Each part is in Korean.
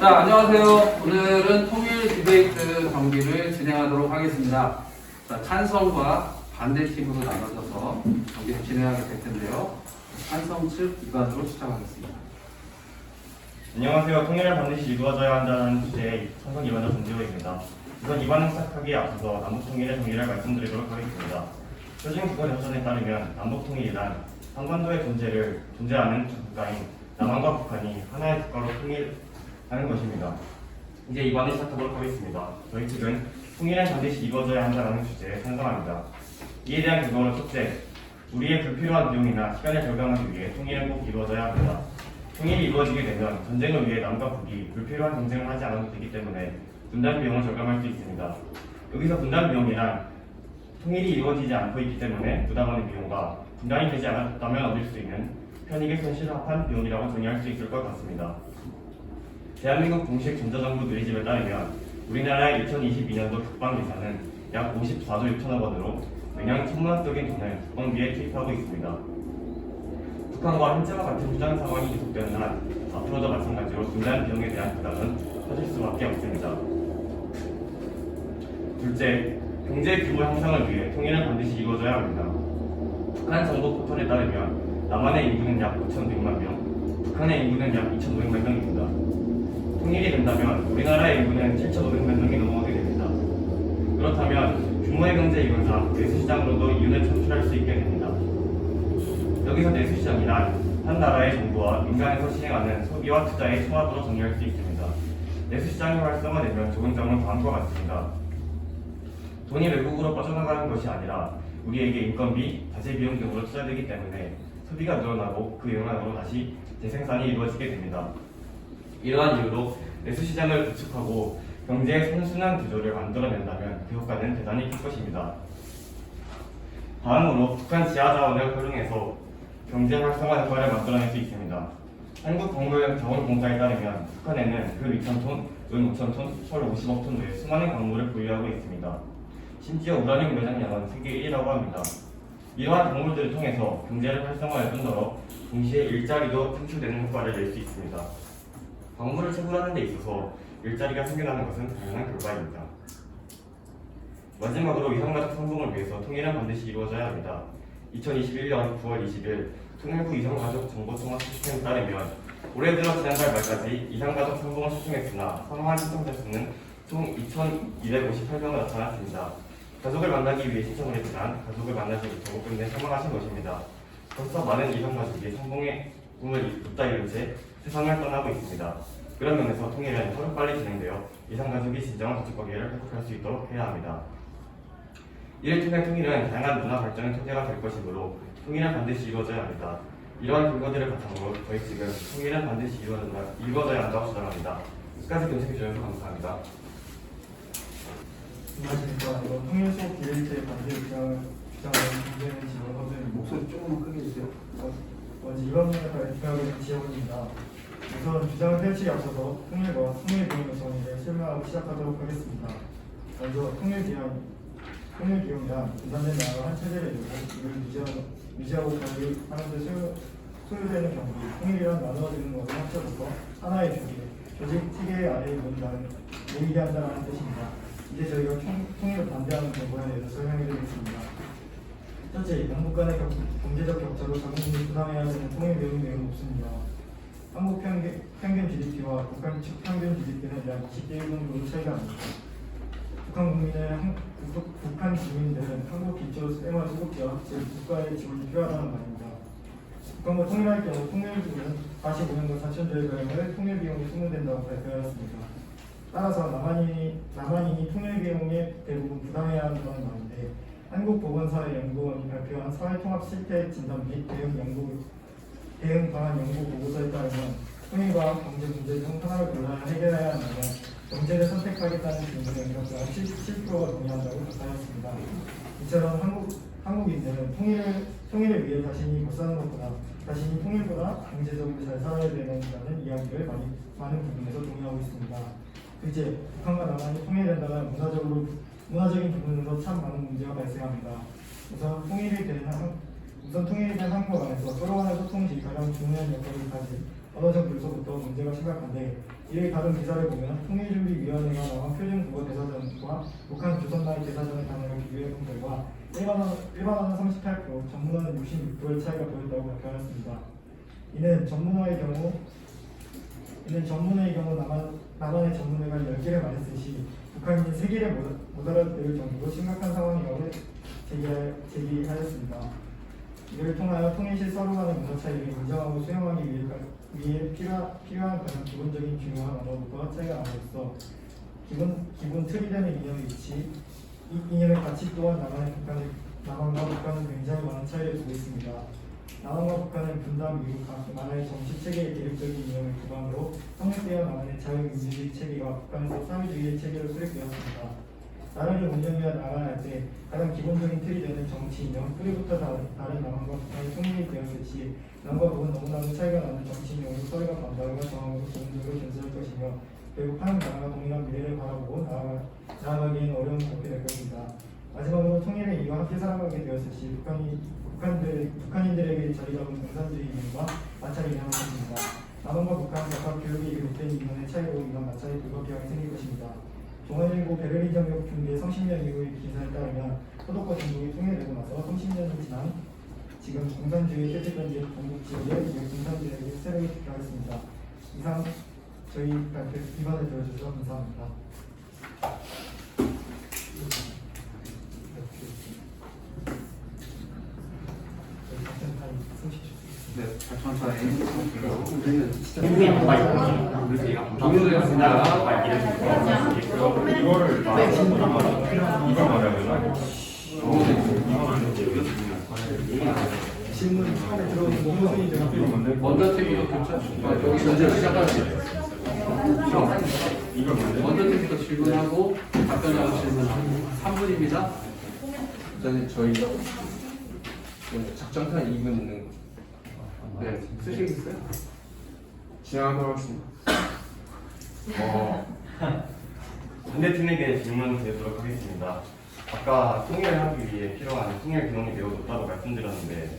자, 안녕하세요. 오늘은 통일 디베이트 경기를 진행하도록 하겠습니다. 자, 찬성과 반대 팀으로 나눠져서 경기를 진행하게 될 텐데요. 찬성 측 이관으로 시작하겠습니다. 안녕하세요. 통일을 반드시 이루어져야 한다는 주제의 찬성 이관자 전지호입니다. 우선 이관을 시작하기에 앞서서 남북통일의 정의를 말씀드리도록 하겠습니다. 표준 국가전선에 따르면 남북통일이란 한반도의 존재하는 국가인 남한과 북한이 하나의 국가로 통일하는 것입니다. 이제 이관을 시작하도록 하겠습니다. 저희 측은 통일은 반드시 이루어져야 한다는 주제에 찬성합니다. 이에 대한 근거는 첫째, 우리의 불필요한 비용이나 시간을 절감하기 위해 통일은 꼭 이루어져야 합니다. 통일이 이루어지게 되면 전쟁을 위해 남과 북이 불필요한 경쟁을 하지 않아도 되기 때문에 분단 비용을 절감할 수 있습니다. 여기서 분단 비용이란 통일이 이루어지지 않고 있기 때문에 부담하는 비용과 분단이 되지 않았다면 얻을 수 있는 편익의 손실을 합한 비용이라고 정의할 수 있을 것 같습니다. 대한민국 공식 전자정부 누리집에 따르면 우리나라의 2022년도 국방 예산은 약 54조 6천억 원으로 매년 천문학적인 돈을 국방비에 투입하고 있습니다. 북한과 현재와 같은 후전 상황이 계속되는 한 앞으로도 마찬가지로 분단 비용에 대한 부담은 커질 수밖에 없습니다. 둘째, 경제 규모 향상을 위해 통일은 반드시 이루어져야 합니다. 북한 정보 포털에 따르면 남한의 인구는 약 5,100만 명, 북한의 인구는 약 2,500만 명입니다. 통일이 된다면 우리나라의 인구는 7,500만 명이 넘어가게 됩니다. 그렇다면 규모의 경제 이론상 내수시장으로도 이윤을 창출할 수 있게 됩니다. 여기서 내수시장이란 한 나라의 정부와 민간에서 실행하는 소비와 투자의 총합으로 정의할 수 있습니다. 내수시장이 활성화되면 좋은 점은 다음과 같습니다. 돈이 외국으로 빠져나가는 것이 아니라 우리에게 인건비, 자재비용 등으로 투자되기 때문에 소비가 늘어나고 그 영향으로 다시 재생산이 이루어지게 됩니다. 이러한 이유로 내수시장을 구축하고 경제의 선순환 구조를 만들어낸다면 그 효과는 대단히 클 것입니다. 다음으로 북한 지하자원을 활용해서 경제 활성화 효과를 만들어낼 수 있습니다. 한국광물자원공사에 따르면 북한에는 금 2,000톤, 은 5,000톤, 철 50억 톤 외 수많은 광물을 보유하고 있습니다. 심지어 우라늄 매장량은 세계 1위라고 합니다. 이러한 광물들을 통해서 경제를 활성화할 뿐더러 동시에 일자리도 창출되는 효과를 낼 수 있습니다. 광물을 채굴하는 데 있어서 일자리가 생겨나는 것은 당연한 결과입니다. 마지막으로 이산가족 상봉을 위해서 통일은 반드시 이루어져야 합니다. 2021년 9월 20일 통일부 이산가족 정보통합 시스템에 따르면 올해 들어 지난달 말까지 이산가족 상봉을 신청했으나 사망한 신청자 수는 총 2,258명으로 나타났습니다. 가족을 만나기 위해 신청을 했지만 가족을 만나지 못하고 끝내 사망하신 것입니다. 벌써 많은 이산가족이 상봉의 꿈을 잇다 이룬 채 세상을 떠나고 있습니다. 그런 면에서 통일은 하루빨리 진행되어 이산가족이 진정한 가족관계를 회복할 수 있도록 해야 합니다. 이를 통해 통일은 다양한 문화 발전의 토대가 될 것이므로 통일은 반드시 이루어져야 합니다. 이러한 근거들을 바탕으로 저희 측은 통일은 반드시 이루어져야 한다고 주장합니다. 끝까지 경청해 주셔서 감사합니다. 안녕하십니까. 이번 통일속 디베이트의 반대 주장하는 김재민 지원거든 목소리 조금만 크게 해주세요. 이번문을 발표하는 지원입니다. 우선 주장을 펼치기 앞서서 통일과 통일 비용의 정의를 설명하고 시작하도록 하겠습니다. 먼저 통일 비용이란 분산된 나라가 한 체제를 이루고 이를 유지하고 관리하는 데 소요되는 경우 통일이란 나누어지는 것을 합쳐서 하나의 조직 체계 아래에 모이게 한다는 뜻입니다. 이제 저희가 통일을 반대하는 정보에 대해서 설명해 드리겠습니다. 첫째, 양국 간의 경제적 격차로 자국민이 부담해야 되는 통일 비용이 매우 높습니다. 한국 평균 GDP와 북한 측 평균 GDP는 약 20대 1 정도로 차이가 납니다. 북한 주민들은 한국 기초 생활 소득자, 즉 국가의 지원이 필요하다는 말입니다. 북한과 통일할 경우 통일부는 45년도 4,000조의 통일 비용이 소모된다고 발표하였습니다. 따라서 남한인이 통일 비용에 대부분 부담해야 한다는 말인데 한국보건사회연구원이 발표한 사회통합 실태 진단 및 대응 방안 연구 보고서에 따르면 통일과 경제 문제 중 하나를 골라야 해결해야 한다면 경제를 선택하겠다는 질문에 응답자가 7%가 동의한다고 답하였습니다. 이처럼 한국인들은 통일을 위해 자신이 못 사는 것보다 자신이 통일보다 경제적으로 잘 살아야 된다는 이야기를 많은 부분에서 동의하고 있습니다. 둘째, 북한과 남한이 통일된다면 문화적인 부분에서 참 많은 문제가 발생합니다. 우선 통일이 된 한국 안에서 서로 간의 소통이 가장 중요한 역할을 가진 언어적 요소부터 문제가 심각한데 이를 다룬 기사를 보면 통일준비위원회가 나온 표준국어 대사전과 북한 조선나이 대사전의 단어를 비교해본 결과 일반어는 38%, 전문어는 66%의 차이가 보였다고 발표하였습니다. 이는 전문어의 경우 남한의 전문어가 10개를 말했듯이 북한인이 3개를 못 알아들을 정도로 심각한 상황이라고 제기하였습니다. 이를 통하여 통일시 서로 간의 문화 차이를 인정하고 수용하기 위해 필요한 가장 기본적인 중요한 언어부터 차이가 남아있어 기본 틀이 되는 이념의 위치, 이 이념의 가치 또한 남한과 북한은 굉장히 많은 차이를 두고 있습니다. 남한과 북한은 분단 이후 각 나라의 정치 체계의 대립적인 이념을 기반으로 성립되어 남한의 자유민주주의 체계가 북한에서 사회주의의 체계로 수립되었습니다. 나라를 운영해야 나가야 때 가장 기본적인 틀이 되는 정치 이념, 뿌리부터 다른 남한과 북한이 통일이 되었을 시 남과 북은 너무나도 차이가 나는 정치 이념으로 서로가 반발과 저항으로 고민적으로 견제할 것이며 결국 한 나라가 동일한 미래를 바라보고 나아가기에는 어려움을 겪게 될 것입니다. 마지막으로 통일의 이유와 함께 살아가게 되었을 시 북한인들에게 자리 잡은 공산주의 이념과 마찰이 일어날 것입니다. 남한과 북한 각각 교육이 이룩된 이념의 차이로 인한 마찰이 불가피하게 생길 것입니다. 조선일보 베를린 정격 중대 30년 이후의 기사에 따르면 서독과 중국이 통일되고 나서 30년이 지난 지금 공산주의 퇴치된 전국 지역에 공산주의에게 세력이 투표하였습니다. 이상 저희 발표 이번에 들어주셔서 감사합니다. 네, 박천사님 종료되었습니다. 이거를 말하면 질문 처음에 들어오는 거 후순위 먼저 팀부터 여기 현재 시작하세요. 먼저 팀부터 질문하고 답변하고 질문하고 3분입니다. 저희 작전탄 2분 있는 거 네, 쓰시겠어요? 진행하도록 하겠습니다. 반대팀에게 질문 드리도록 하겠습니다. 아까 통일을 하기 위해 필요한 통일 비용이 매우 높다고 말씀드렸는데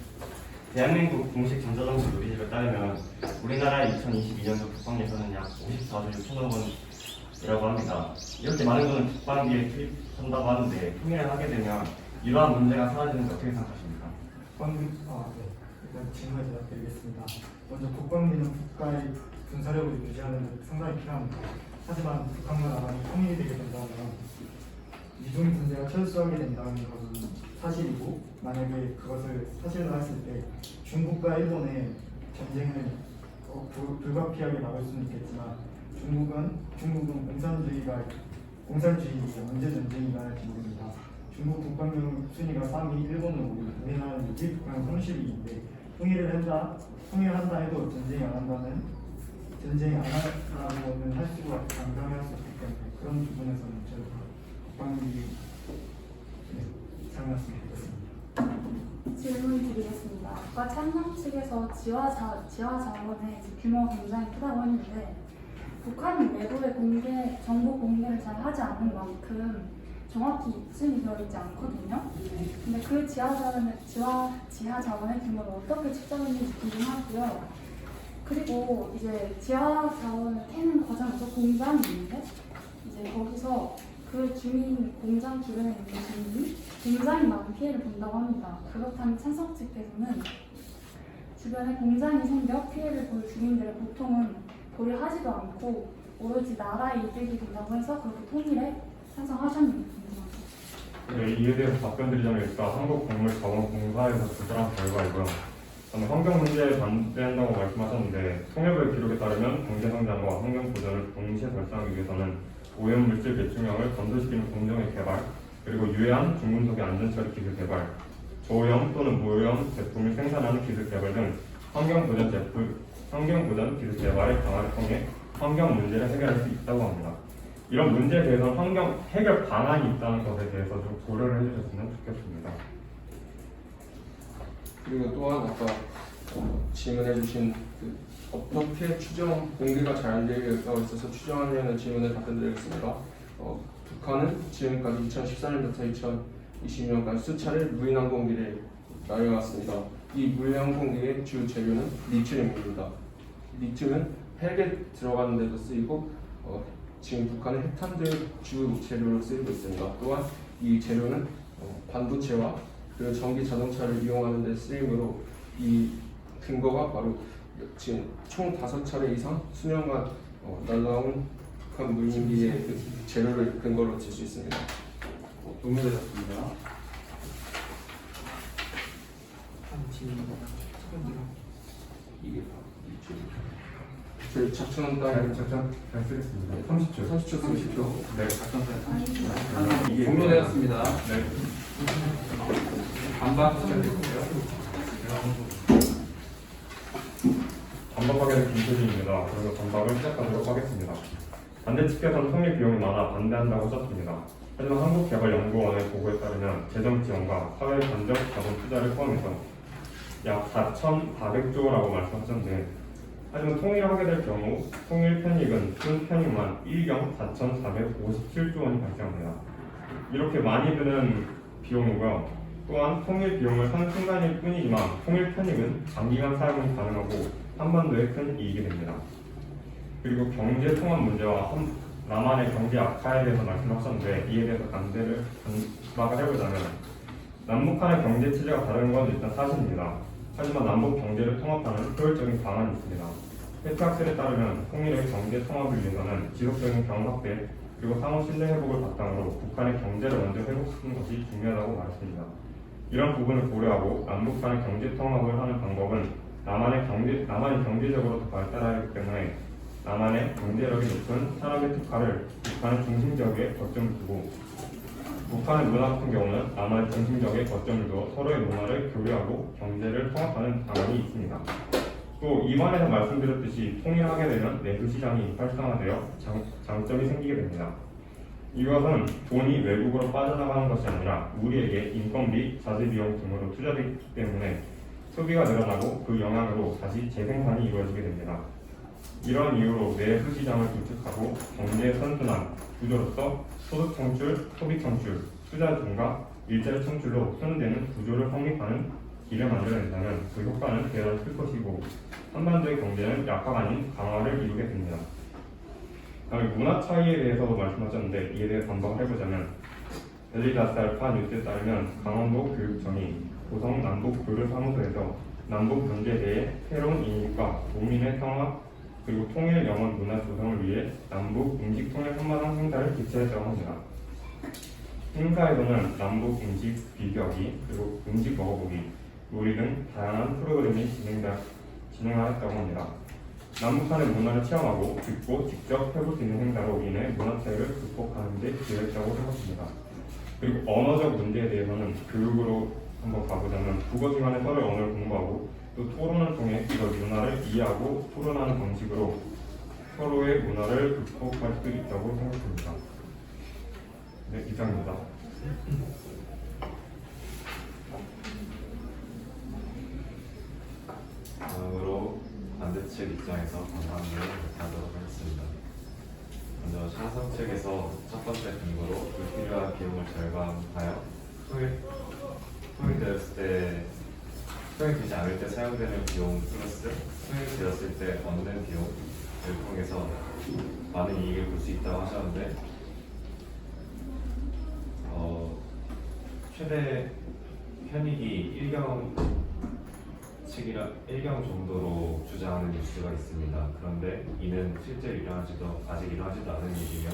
대한민국 공식 전자정치 누리집에 따르면 우리나라의 2022년도 국방 예산은 약 54조 6천억 원이라고 합니다. 이렇게 많은 돈을 국방비에 투입한다고 하는데 통일을 하게 되면 이러한 문제가 사라지는 게 어떻게 생각하십니까? 일단 질문에 대답드리겠습니다. 먼저 국방비는 국가의 군사력을 유지하는 데 상당히 필요합니다. 하지만 북한과 남한이 통일이 되게 된다면 미중 분쟁가 철수하게 된다는 것은 사실이고 만약에 그것을 사실로 했을 때 중국과 일본의 전쟁을 불가피하게 막을 수는 있겠지만 중국은 공산주의 언제 전쟁이 일어날지 모릅니다. 중국 국방력 순위가 3위, 일본은 5위, 우리나라는 6위, 북한은 32위인데 통일한다 해도 전쟁이 안 한다고는 할 수가 감당할 수 없기 때문에 그런 부분에서는 저희 국방비 잘 말씀드리겠습니다. 질문 드리겠습니다. 아까 찬성 측에서 지화 자원의 규모가 굉장히 크다고 했는데 북한은 외부의 정보 공개를 잘 하지 않는 만큼 정확히 입증이 되어 있지 않거든요. 근데 그 지하 자원의 규모를 어떻게 측정했는지 궁금하고요. 그리고 이제 지하 자원을 캐는 과정에서 공장이 있는데 이제 거기서 그 주민 공장 주변에 있는 주민이 굉장히 많은 피해를 본다고 합니다. 그렇다면 찬성 측에서는 주변에 공장이 생겨 피해를 볼 주민들의 보통은 고려하지도 않고 오로지 나라의 이득이 된다고 해서 그렇게 통일에 찬성하셨는지 네, 이에 대해서 답변드리자면 일단 한국광물자원공사에서 조사한 결과이고요. 환경 문제에 반대한다고 말씀하셨는데 통일부의 기록에 따르면 경제 성장과 환경 보전을 동시에 달성하기 위해서는 오염 물질 배출량을 감소시키는 공정의 개발, 그리고 유해한 중금속의 안전처리 기술 개발, 저오염 또는 무오염 제품을 생산하는 기술 개발 등 환경 보전 기술 개발의 강화를 통해 환경 문제를 해결할 수 있다고 합니다. 이런 문제에 대해서는 환경 해결 방안이 있다는 것에 대해서 좀 고려를 해주셨으면 좋겠습니다. 그리고 또한 아까 질문해주신 어떻게 추정 공개가 잘 안 되어 있어서 추정하려는 질문에 답변드리겠습니다. 북한은 지금까지 2014년부터 2020년까지 수차례 무인 항공기를 날려왔습니다. 이 무인 항공기의 주 재료는 리튬입니다. 리튬은 핵에 들어가는 데도 쓰이고 지금 북한은 핵탄두 주 재료로 쓰이고 있습니다. 또한 이 재료는 반도체와 그리고 전기 자동차를 이용하는 데 쓰이므로 이 근거가 바로 지금 총 5차례 이상 수년간 날라온 북한 무인기의 그 재료를 근거로 질 수 있습니다. 동료되셨습니다. 이게 저희 작전 따위 작전 잘 쓰겠습니다. 30초. 30초. 네. 작전사에 이게 종료되었습니다. 네. 반박 시작해주세요. 반박하게 된 김태진입니다. 그래서 반박을 시작하도록 하겠습니다. 반대 측에서는 통일 비용이 많아 반대한다고 하셨습니다. 하지만 한국개발연구원의 보고에 따르면 재정 지원과 사회 간접 자본 투자를 포함해서 약 4,400조라고 말씀하셨는데, 하지만 통일하게 될 경우 통일 편익은 순 편익만 1경 4,457조 원이 발생합니다. 이렇게 많이 드는 비용이고요. 또한 통일 비용을 한 순간일 뿐이지만 통일 편익은 장기간 사용이 가능하고 한반도에 큰 이익이 됩니다. 그리고 경제 통합 문제와 남한의 경제 악화에 대해서 말씀하셨는데, 이에 대해서 반박을 해보자면 남북한의 경제 체제가 다른 건 일단 사실입니다. 하지만 남북 경제를 통합하는 효율적인 방안이 있습니다. 해트학sel에 따르면 통일의 경제 통합을 위해서는 지속적인 경험 확대 그리고 상호 신뢰 회복을 바탕으로 북한의 경제를 먼저 회복시키는 것이 중요하다고 말했습니다. 이런 부분을 고려하고 남북 간의 경제 통합을 하는 방법은 남한이 경제적으로 더 발달하기 때문에 남한의 경제력이 높은 산업의 특화를 북한의 중심적에 거점을 두고, 북한의 문화 같은 경우는 남한의 중심적에 거점을 두어 서로의 문화를 교류하고 경제를 통합하는 방안이 있습니다. 또 이반에서 말씀드렸듯이 통일하게 되면 내수 시장이 활성화되어 장점이 생기게 됩니다. 이것은 돈이 외국으로 빠져나가는 것이 아니라 우리에게 인건비, 자재비용 등으로 투자되기 때문에 소비가 늘어나고 그 영향으로 다시 재생산이 이루어지게 됩니다. 이런 이유로 내수 시장을 구축하고 경제 선순환 구조로서 소득 창출, 소비 창출, 투자 증가, 일자리 창출로 선되는 구조를 성립하는 길을 만들어낸다면 그 효과는 대단히 클 것이고 한반도의 경제는 약화가 아닌 강화를 이루게 됩니다. 다음에 문화 차이에 대해서도 말씀하셨는데, 이에 대해 반박을 해보자면 엘리다스알파 뉴스에 따르면 강원도 교육청이 고성 남북 교류사무소에서 남북 경제에 대해 새로운 인식과 도민의 평화 그리고 통일 영원 문화 조성을 위해 남북 음식 통일 한마당 행사를 개최했다고 합니다. 행사에서는 남북 음식 비교하기 그리고 음식 먹어보기, 요리 등 다양한 프로그램이 진행하였다고 합니다. 남북한의 문화를 체험하고 듣고 직접 해볼 수 있는 행사로 인해 문화 차이를 극복하는 데 기여했다고 생각합니다. 그리고 언어적 문제에 대해서는 교육으로 한번 가보자면 국어 기반의 서로의 언어를 공부하고 또 토론을 통해 이걸 문화를 이해하고 토론하는 방식으로 서로의 문화를 극복할 수 있다고 생각합니다. 네, 이상입니다. 다음으로 반대측 입장에서 반박을 하도록 하겠습니다. 먼저 찬성 측에서 첫 번째 근거로 불필요한 비용을 절감하여 통일되었을 때 통일되지 않을 때 사용되는 비용 플러스 통일되었을 때 얻는 비용을 통해서 많은 이익을 볼 수 있다고 하셨는데, 최대 편익이 1경 정도로 주장하는 뉴스가 있습니다. 그런데 이는 아직 일어나지도 않은 일이며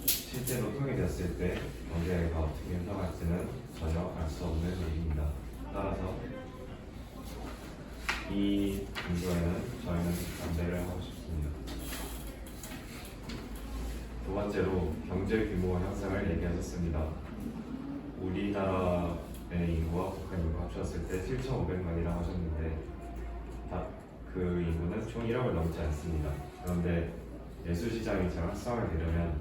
실제로 통일되었을 때 경제가 어떻게 흘러갈지는 전혀 알 수 없는 일입니다. 따라서 이 근거에는 저희는 반대를 하고 싶습니다. 두 번째로 경제 규모 향상을 얘기하셨습니다. 우리나라의 인구와 북한 인구 합쳤을 때 7,500만이라고 하셨는데 그 인구는 총 1억을 넘지 않습니다. 그런데 내수시장이 잘 활성화가 되려면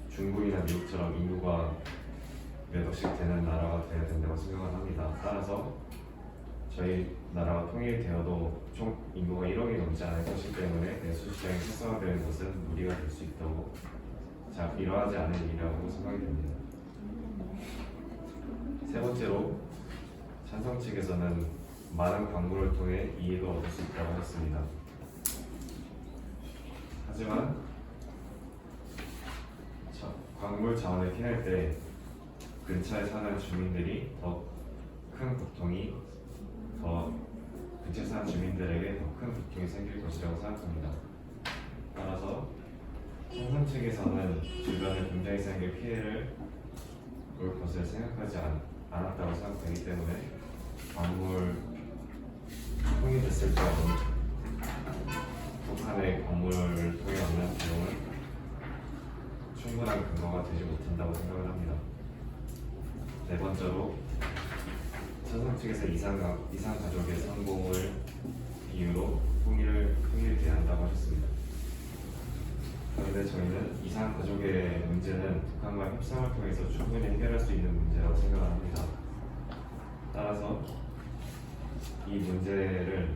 중국이나 미국처럼 인구가 몇 억씩 되는 나라가 되어야 된다고 생각을 합니다. 따라서 저희 나라가 통일되어도 총 인구가 1억이 넘지 않을 것이기 때문에 내수시장이 활성화되는 것은 무리가 될 수 있다고 일어나지 않을 일이라고 생각이 됩니다. 세 번째로 찬성 측에서는 많은 광물을 통해 이익을 얻을 수 있다고 하셨습니다. 하지만 광물 자원을 피할 때 근처에 사는 주민들이 더 큰 고통이 근처에 사는 주민들에게 더 큰 고통이 생길 것이라고 생각합니다. 따라서 생산 측에서는 주변에 굉장히 생길 피해를 올 것을 생각하지 않았다고 생각되기 때문에 광물 통일됐을 때 북한의 광물을 통해 얻는 비용은 충분한 근거가 되지 못한다고 생각을 합니다. 네 번째로 천성 측에서 이산 가족의 성공을 이유로 통일을 대한다고 하셨습니다. 그런데 저희는 이산 가족의 문제는 북한과 협상을 통해서 충분히 해결할 수 있는 문제라고 생각을 합니다. 따라서 이 문제를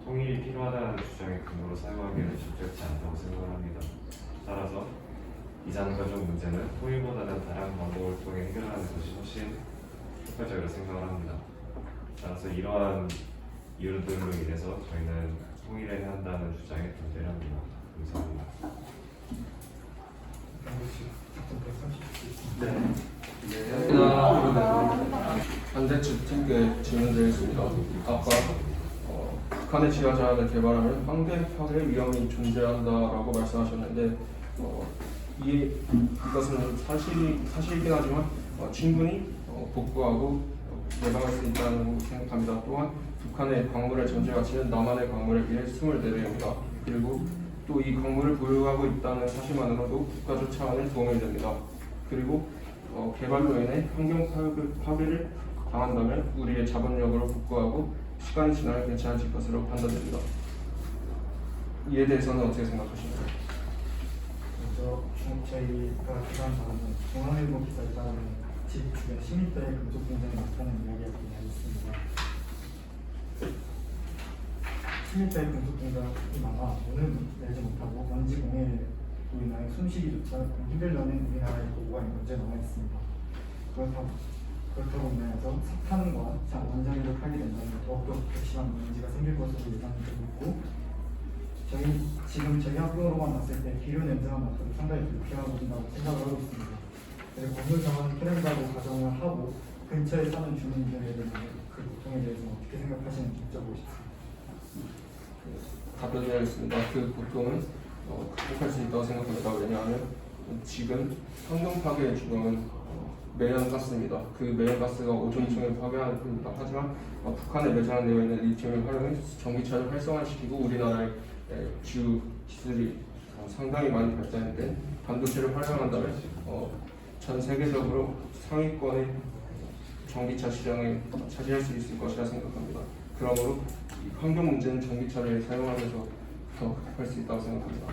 통일이 필요하다는 주장의 근거로 사용하기에는 적절치 않다고 생각을 합니다. 따라서 이산 가족 문제는 통일보다는 다른 방법을 통해 해결하는 것이 훨씬 효과적이라고 생각을 합니다. 따라서 이러한 이유들로 인해서 저희는 통일해야 한다는 주장에 반대를 합니다. 감사합니다. 반대 측의 질문드리겠습니다. 아까 북한의 지하 자원을 개발하면 환경 파괴 위험이 존재한다라고 말씀하셨는데 이것은 사실이긴 하지만 충분히 복구하고 예방할 수 있다고 생각합니다. 또한 북한의 광물의 전체 가치는 남한의 광물에 비해 24배입니다. 그리고 또 이 광물을 보유하고 있다는 사실만으로도 국가적 차원의 도움이 됩니다. 그리고 개발로 인해 환경 파괴를 당한다면 우리의 자본력으로 복구하고 시간이 지나면 괜찮아질 것으로 판단됩니다. 이에 대해서는 어떻게 생각하십니까? 저희가 기사한 바로는 중앙일보 기사에 따르면 집 주변 시민들의 금속 공장이 많다는 이야기가 있습니다. 시민들의 금속 공장이 많아 돈을 내지 못하고 먼지 공해로 인하여 숨쉬기조차 힘들다는 우리나라의 보고가 현재 남아 있습니다. 그렇다고 인하여서 석탄과 원자력을 팔게 된다면 더욱더 격심한 문제가 생길 것으로 예상되고 있고, 저희 학교로만 봤을 때 비료 냄새만 맡아도 상당히 불쾌하고 있다고 생각을 하고 있습니다. 그래서 건물상은 편한다고 가정을 하고 근처에 사는 주민들에 대한 그 고통에 대해서 어떻게 생각하시는지 여쭤보고 싶습니다. 답변드리겠습니다. 그 고통은 극복할 수 있다고 생각합니다. 왜냐하면 지금 환경 파괴의 주범은 매연가스입니다. 그 매연가스가 오존층을 파괴하는 겁니다. 하지만 북한에 매장되어 있는 리튬을 활용해 전기차를 활성화시키고 우리나라의 주 기술이 상당히 많이 발전된 반도체를 활용한다면 전 세계적으로 상위권의 전기차 시장을 차지할 수 있을 것이라 생각합니다. 그러므로 이 환경 문제는 전기차를 사용하면서 더 극복할 수 있다고 생각합니다.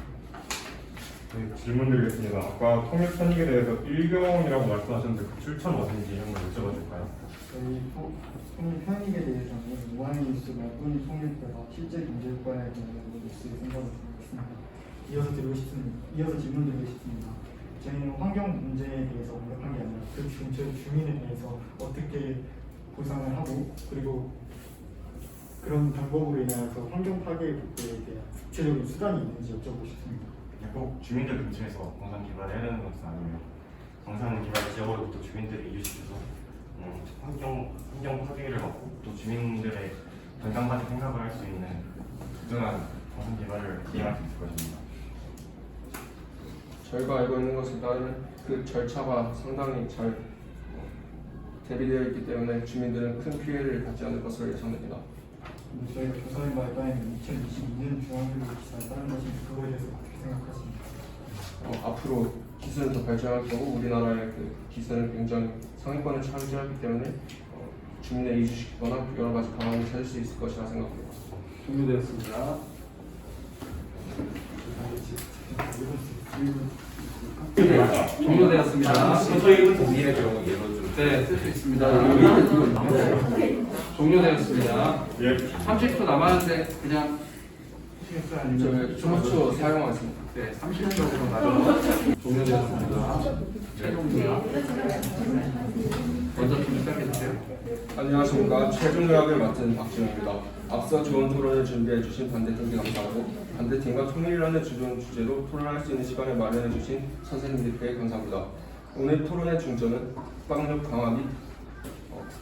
네, 질문 드리겠습니다. 아까 통일 편익에 대해서 1경이라고 말씀하셨는데 그 출처는 어딘지 한번 여쭤봐 줄까요? 저희 통일 편익에 대해서는 우한의 뉴스 말뿐이 통일되다 실제 경제 효과에 대한 뉴스를 생각을 드리고 있습니다. 이어서 질문드리고 싶습니다. 저희는 환경 문제에 대해서 언급한 게 아니라 그 근처의 주민에 대해서 어떻게 보상을 하고 그리고 그런 방법으로 인하여서 환경 파괴 복구에 대한 구체적인 수단이 있는지 여쭤보고 싶습니다. 꼭 주민들 근처에서 광산 개발을 해야 되는 것은 아니며 광산 개발 지역으로부터 주민들을 이주시켜서 환경 파괴를 막고 또 주민들의 건강까지 생각을 할 수 있는 부정한 광산 개발을 진행할 수 있을 것입니다. 저희가 알고 있는 것에 따르면 그 절차가 상당히 잘 대비되어 있기 때문에 주민들은 큰 피해를 받지 않을 것으로 예상됩니다. 저희가 조사한 바에 따르면 2022년 중앙일보 기사에 따른 것인데 그거에 대해서 어떻게 생각하십니까? 앞으로 기술은 더 발전할 거고 우리나라의 그 기술은 굉장히 상위권을 차지하기 때문에 주민을 이주시키거나 여러 가지 방안을 찾을 수 있을 것이라 생각합니다. 종료되었습니다. 종료되었습니다. 소소익은 동일의 경우 예로 좀 네, 쓸 수 있습니다. 종료되었습니다. 30초 남았는데 그냥 하시겠어요? 아니면 20초 사용하겠습니다. 네, 30초로 나눠 종료되었습니다. 최종입니다. 먼저 좀 시작해주세요. 안녕하십니까. 최종 요약을 맡은 박진호입니다. 앞서 좋은 토론을 준비해 주신 반대팀께 감사하고 반대팀과 통일이라는 주제로 토론할 수 있는 시간을 마련해 주신 선생님들께 감사합니다. 오늘 토론의 중점은 국방력 강화 및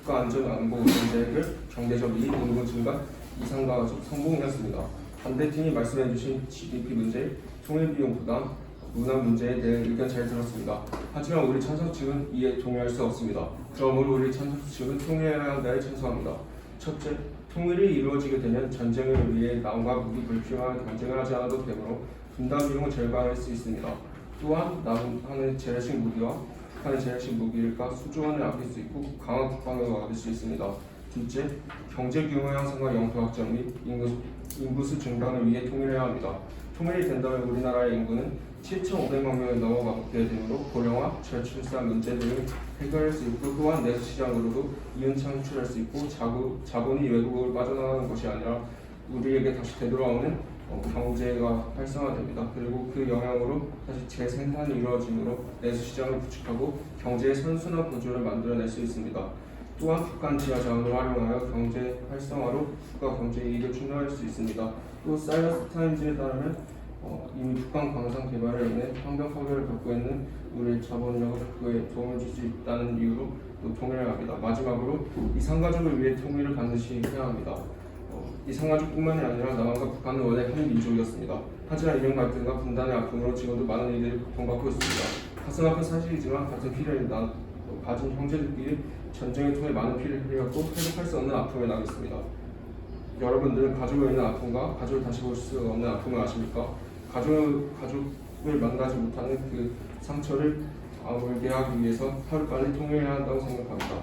국가안전안보 문제를 경제적 이익, 인구 증가, 이상가족 성공이었습니다. 반대팀이 말씀해 주신 GDP 문제, 통일비용 부담, 문화 문제에 대해 의견 잘 들었습니다. 하지만 우리 찬성 측은 이에 동의할 수 없습니다. 그러므로 우리 찬성 측은 통일해야 한다에 찬성합니다. 첫째, 통일이 이루어지게 되면 전쟁을 위해 남과 북이 불필요한 경쟁을 하지 않아도 되므로 분담 비용을 절감할 수 있습니다. 또한 남한의 재래식 무기와 북한의 재래식 무기가 수조원을 아낄 수 있고 강한 국방력을 얻을 수 있습니다. 둘째, 경제 규모 향상과 영토 확장 및 인구수 증강을 위해 통일해야 합니다. 통일이 된다면 우리나라의 인구는 7,500만 명을 넘어가게 되므로 고령화, 저출산 문제 등을 해결할 수 있고 또한 내수시장으로도 이윤 창출할 수 있고 자본이 외국으로 빠져나가는 것이 아니라 우리에게 다시 되돌아오는 경제가 활성화됩니다. 그리고 그 영향으로 다시 재생산이 이루어지므로 내수시장을 구축하고 경제의 선순환 구조를 만들어낼 수 있습니다. 또한 북한 지하 자원을 활용하여 경제 활성화로 국가 경제 이익을 충당할 수 있습니다. 또 사이언스 타임즈에 따르면 이미 북한 광산 개발에 인해 환경 파괴를 겪고 있는 우리의 자본력 확보에 도움을 줄 수 있다는 이유로 또 통일을 합니다. 마지막으로 이산가족을 위해 통일을 반드시 해야 합니다. 이산가족뿐만이 아니라 남한과 북한은 원래 한 민족이었습니다. 하지만 이런 갈등과 분단의 아픔으로 지금도 많은 이들이 고통받고 있습니다. 가슴 아픈 사실이지만 같은 피를 가진 형제들끼리 전쟁을 통해 많은 피를 흘렸고 회복할 수 없는 아픔을 나눴습니다. 여러분들은 가족을 잃는 아픔과 가족을 다시 볼 수 없는 아픔을 아십니까? 가족을 만나지 못하는 그 상처를 아물게 하기 위해서 하루빨리 통일해야 한다고 생각합니다.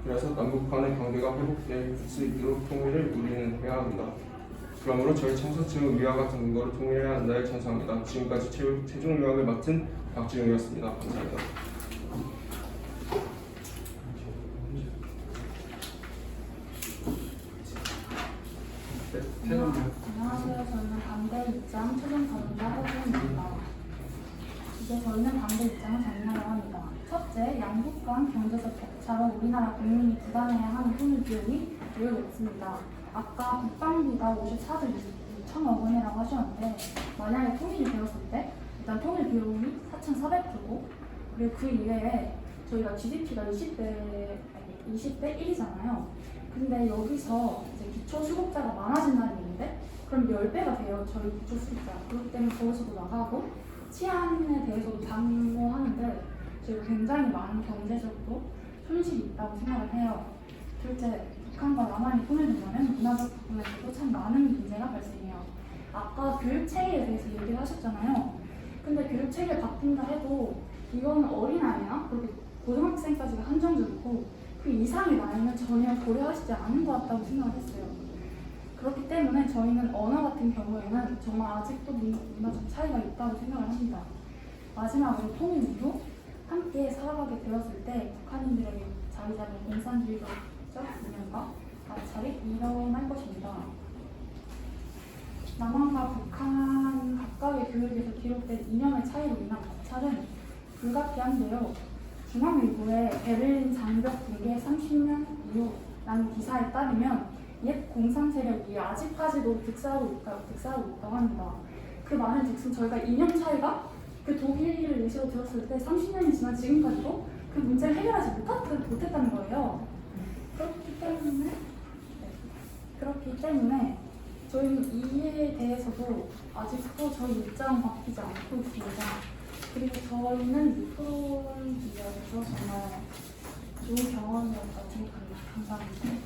그래서 남북 간의 관계가 회복될 수 있도록 통일을 우리는 해야 합니다. 그러므로 저희 청소층은 위와 같은 근거로 통일해야 한다에 찬성합니다. 지금까지 최종 요약을 맡은 박지용이었습니다. 감사합니다. 안녕하세요. 저는 반대 입장 최종 전문가 허수입니다. 이제 저희는 반대 입장을 정리하려고 합니다. 첫째, 양국 간 경제적 격차로 우리나라 국민이 부담해야 하는 통일 비용이 매우 높습니다. 아까 국방비가 54조 6천억 원이라고 하셨는데 만약에 통일이 되었을 때 일단 통일 비용이 4,400조고 그리고 그 이외에 저희가 GDP가 20대 1이잖아요. 근데 여기서 이제 기초수급자가 많아진다는 얘기인데 그럼 10배가 돼요. 저희 기초수급자. 그렇기 때문에 거기서도 나가고 치안에 대해서도 방어하는데 저희가 굉장히 많은 경제적으로 손실이 있다고 생각을 해요. 둘째, 북한과 남한이 통일된다면 문화적 부분에서도 참 많은 문제가 발생해요. 아까 교육체계에 대해서 얘기를 하셨잖아요. 근데 교육체계를 바꾼다 해도 이건 어린아이나 그리고 고등학생까지가 한정적이고 그 이상의 나이는 전혀 고려하시지 않은 것 같다고 생각을 했어요. 그렇기 때문에 저희는 언어 같은 경우에는 정말 아직도 문화적 차이가 있다고 생각을 합니다. 마지막으로 통일 이후 함께 살아가게 되었을 때 북한인들에게 자기 잡은 공산주의적 운영과 마찰이 일어날 것입니다. 남한과 북한 각각의 교육에서 기록된 이념의 차이로 인한 마찰은 불가피한데요. 중앙일보의 베를린 장벽 붕괴 30년 이후라는 기사에 따르면 옛 공산 세력이 아직까지도 득세하고 있다고 합니다. 그 말은 즉슨 저희가 이념 차이가 그 독일을 예시로 들었을 때 30년이 지난 지금까지도 그 문제를 해결하지 못했다는 거예요. 그렇기 때문에 저희는 이에 대해서도 아직도 저희 입장은 바뀌지 않고 있습니다. 그리고 저희는 이 토론 기회에서 정말 좋은 경험이었다고 생각합니다. 감사합니다.